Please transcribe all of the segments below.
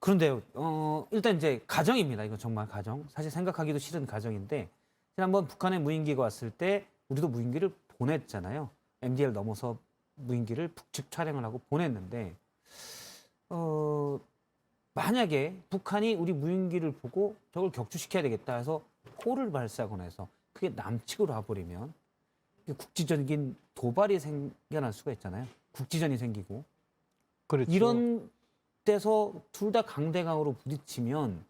그런데요, 일단 이제 가정입니다. 이거 정말 가정. 사실 생각하기도 싫은 가정인데, 지난번 북한에 무인기가 왔을 때 우리도 무인기를 보냈잖아요. MDL 넘어서 무인기를 북측 촬영을 하고 보냈는데, 만약에 북한이 우리 무인기를 보고 저걸 격추시켜야 되겠다 해서 포를 발사하거나 해서 그게 남측으로 와버리면 국지적인 도발이 생겨날 수가 있잖아요. 국지전이 생기고. 그렇죠. 이런 데서 둘 다 강대강으로 부딪히면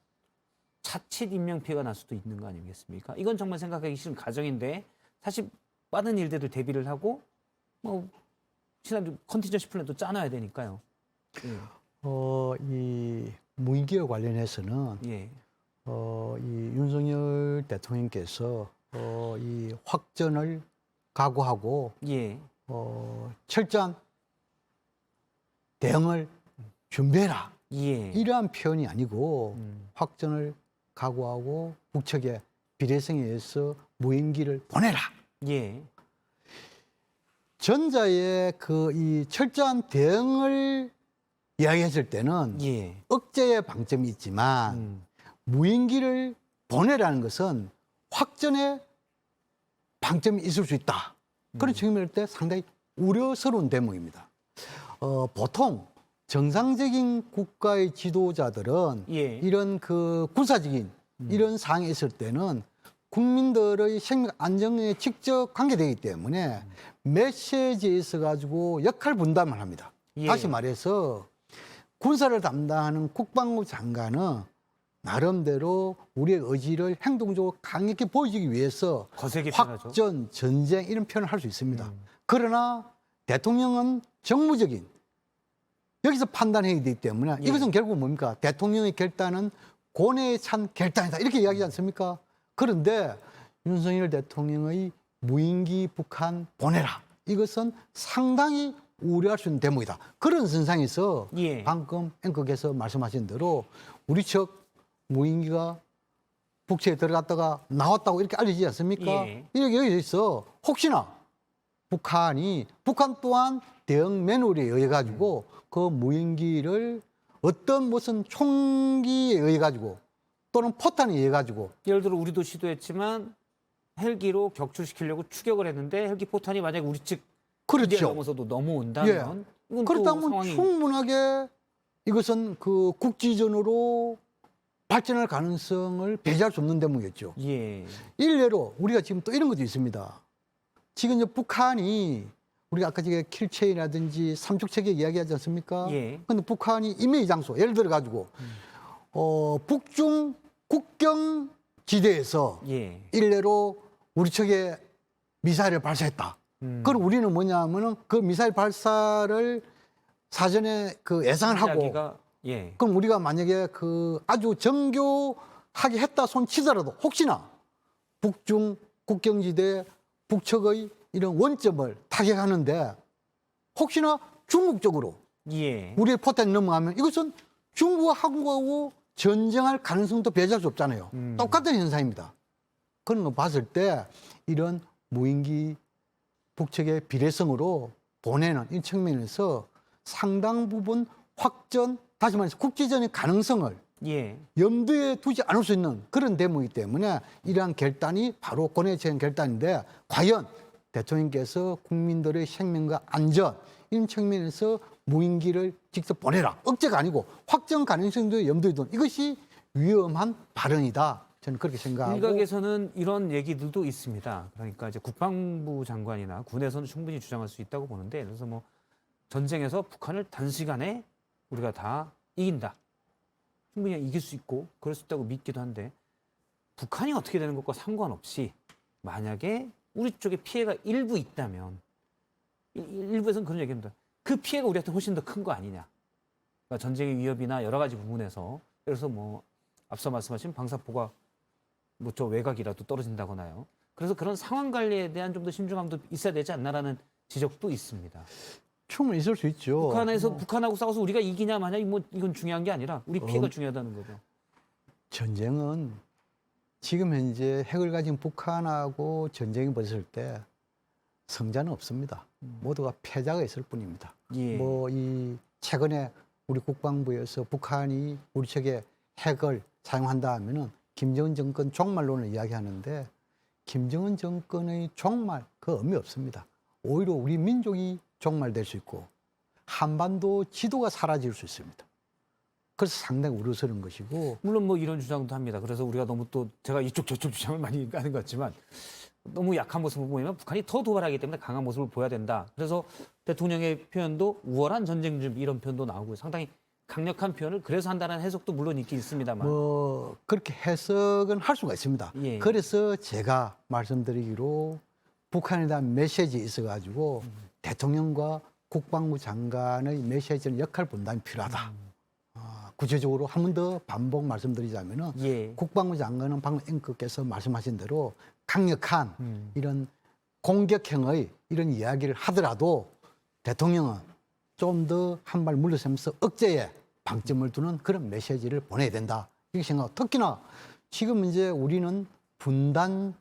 자칫 인명피해가 날 수도 있는 거 아니겠습니까? 이건 정말 생각하기 싫은 가정인데 사실 빠른 일들을 대비를 하고 뭐 지난주 컨티전시 플랜도 짜놔야 되니까요. 예. 이 무인기와 관련해서는 예. 이 윤석열 대통령께서 이 확전을 각오하고 예. 철저한 대응을 준비해라. 예. 이러한 표현이 아니고 음. 확전을 각오하고 북측에 비례성에 의해서 무인기를 보내라. 예. 전자의 이 철저한 대응을 이야기했을 때는 예. 억제의 방점이 있지만 음. 무인기를 보내라는 것은 확전의 방점이 있을 수 있다. 그런 측면일 때 상당히 우려스러운 대목입니다. 보통 정상적인 국가의 지도자들은 예. 이런 군사적인 이런 상황이 있을 때는 국민들의 생명 안정에 직접 관계되기 때문에 메시지에 있어 가지고 역할 분담을 합니다. 예. 다시 말해서 군사를 담당하는 국방부 장관은 나름대로 우리의 의지를 행동적으로 강력히 보여주기 위해서 거세게 표현하죠. 확전, 전쟁 이런 표현을 할 수 있습니다. 그러나 대통령은 정무적인 여기서 판단해야 되기 때문에 예. 이것은 결국 뭡니까? 대통령의 결단은 고뇌에 찬 결단이다. 이렇게 이야기하지 않습니까? 그런데 윤석열 대통령의 무인기 북한 보내라. 이것은 상당히 우려할 수 있는 대목이다. 그런 선상에서 예. 방금 앵커께서 말씀하신 대로 우리 측 무인기가 북측에 들어갔다가 나왔다고 이렇게 알려지지 않습니까? 예. 이렇게 여기 있어. 혹시나 북한 또한 대응 매뉴얼에 의해 가지고 그 무인기를 어떤 무슨 총기에 의해 가지고 또는 포탄에 의해 가지고 예를 들어 우리도 시도했지만 헬기로 격추시키려고 추격을 했는데 헬기 포탄이 만약에 우리 측 기대를 그렇죠. 넘어서도 넘어온다면 이건 또 그렇다면 상황이 충분하게 이것은 국지전으로 발전할 가능성을 배제할 수 없는 대목이었죠. 예. 일례로 우리가 지금 또 이런 것도 있습니다. 지금 이제 북한이 우리가 아까 전에 킬체인이라든지 삼축체계 이야기하지 않습니까? 예. 근데 북한이 임의 장소 예를 들어 가지고 북중 국경 지대에서 예. 일례로 우리 측에 미사일을 발사했다. 그럼 우리는 뭐냐면은 그 미사일 발사를 사전에 예상을 하고 이야기가, 예. 그럼 우리가 만약에 아주 정교하게 했다 손 치더라도 혹시나 북중 국경지대 북측의 이런 원점을 타격하는데 혹시나 중국 쪽으로 예. 우리의 포탄이 넘어가면 이것은 중국과 한국하고 전쟁할 가능성도 배제할 수 없잖아요. 똑같은 현상입니다. 그런 거 봤을 때 이런 무인기 북측의 비례성으로 보내는 이 측면에서 상당 부분 확전, 다시 말해서 국지전의 가능성을 예. 염두에 두지 않을 수 있는 그런 대목이기 때문에 이러한 결단이 바로 고뇌적인 결단인데 과연 대통령께서 국민들의 생명과 안전 이런 측면에서 무인기를 직접 보내라. 억제가 아니고 확정 가능성도 염두에 둔 이것이 위험한 발언이다. 저는 그렇게 생각하고. 일각에서는 이런 얘기들도 있습니다. 그러니까 이제 국방부 장관이나 군에서는 충분히 주장할 수 있다고 보는데, 그래서 뭐 전쟁에서 북한을 단시간에 우리가 다 이긴다. 충분히 이길 수 있고 그럴 수 있다고 믿기도 한데, 북한이 어떻게 되는 것과 상관없이 만약에 우리 쪽에 피해가 일부 있다면, 일부에서는 그런 얘기합니다. 그 피해가 우리한테 훨씬 더 큰 거 아니냐. 그러니까 전쟁의 위협이나 여러 가지 부분에서, 그래서 뭐 앞서 말씀하신 방사포가 뭐 저 외곽이라도 떨어진다거나요. 그래서 그런 상황 관리에 대한 좀 더 신중함도 있어야 되지 않나라는 지적도 있습니다. 충분히 있을 수 있죠. 북한하고 싸워서 우리가 이기냐 마냐 이건 중요한 게 아니라 우리 피해가 중요하다는 거죠. 전쟁은 지금 현재 핵을 가진 북한하고 전쟁이 벌어질 때 성자는 없습니다. 모두가 패자가 있을 뿐입니다. 예. 이 최근에 우리 국방부에서 북한이 우리 측에 핵을 사용한다 하면은 김정은 정권 종말론을 이야기하는데 김정은 정권의 종말 그 의미 없습니다. 오히려 우리 민족이 종말될 수 있고 한반도 지도가 사라질 수 있습니다. 그래서 상당히 우려스러운 것이고 물론 뭐 이런 주장도 합니다. 그래서 우리가 너무 또 제가 이쪽 저쪽 주장을 많이 하는 것 같지만 너무 약한 모습을 보이면 북한이 더 도발하기 때문에 강한 모습을 보여야 된다. 그래서 대통령의 표현도 우월한 전쟁 준비 이런 표현도 나오고 상당히 강력한 표현을 그래서 한다는 해석도 물론 있긴 있습니다만. 뭐 그렇게 해석은 할 수가 있습니다. 예. 그래서 제가 말씀드리기로 북한에 대한 메시지 있어가지고 대통령과 국방부 장관의 메시지는 역할 분담이 필요하다. 구체적으로 한 번 더 반복 말씀드리자면은 예. 국방부 장관은 방금 앵커께서 말씀하신 대로 강력한 이런 공격형의 이런 이야기를 하더라도 대통령은 좀 더 한 발 물러서면서 억제에 방점을 두는 그런 메시지를 보내야 된다. 이렇게 생각하고 특히나 지금 이제 우리는 분단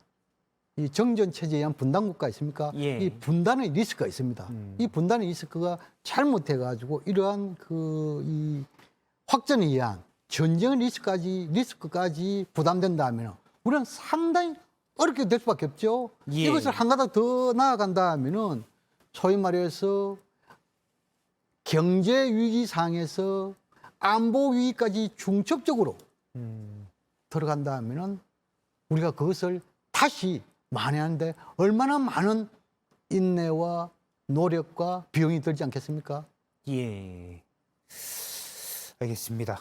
이 정전 체제에 의한 분단 국가 있습니까? 예. 이 분단의 리스크가 있습니다. 이 분단의 리스크가 잘못해 가지고 이러한 이 확전에 의한 전쟁의 리스크까지 부담된다 하면 우리는 상당히 어렵게 될 수밖에 없죠. 예. 이것을 한 가닥 더 나아간다 하면은 소위 말해서 경제 위기 상에서 안보 위기까지 중첩적으로 들어간다 하면은 우리가 그것을 다시 만회하는데 얼마나 많은 인내와 노력과 비용이 들지 않겠습니까? 예. 알겠습니다.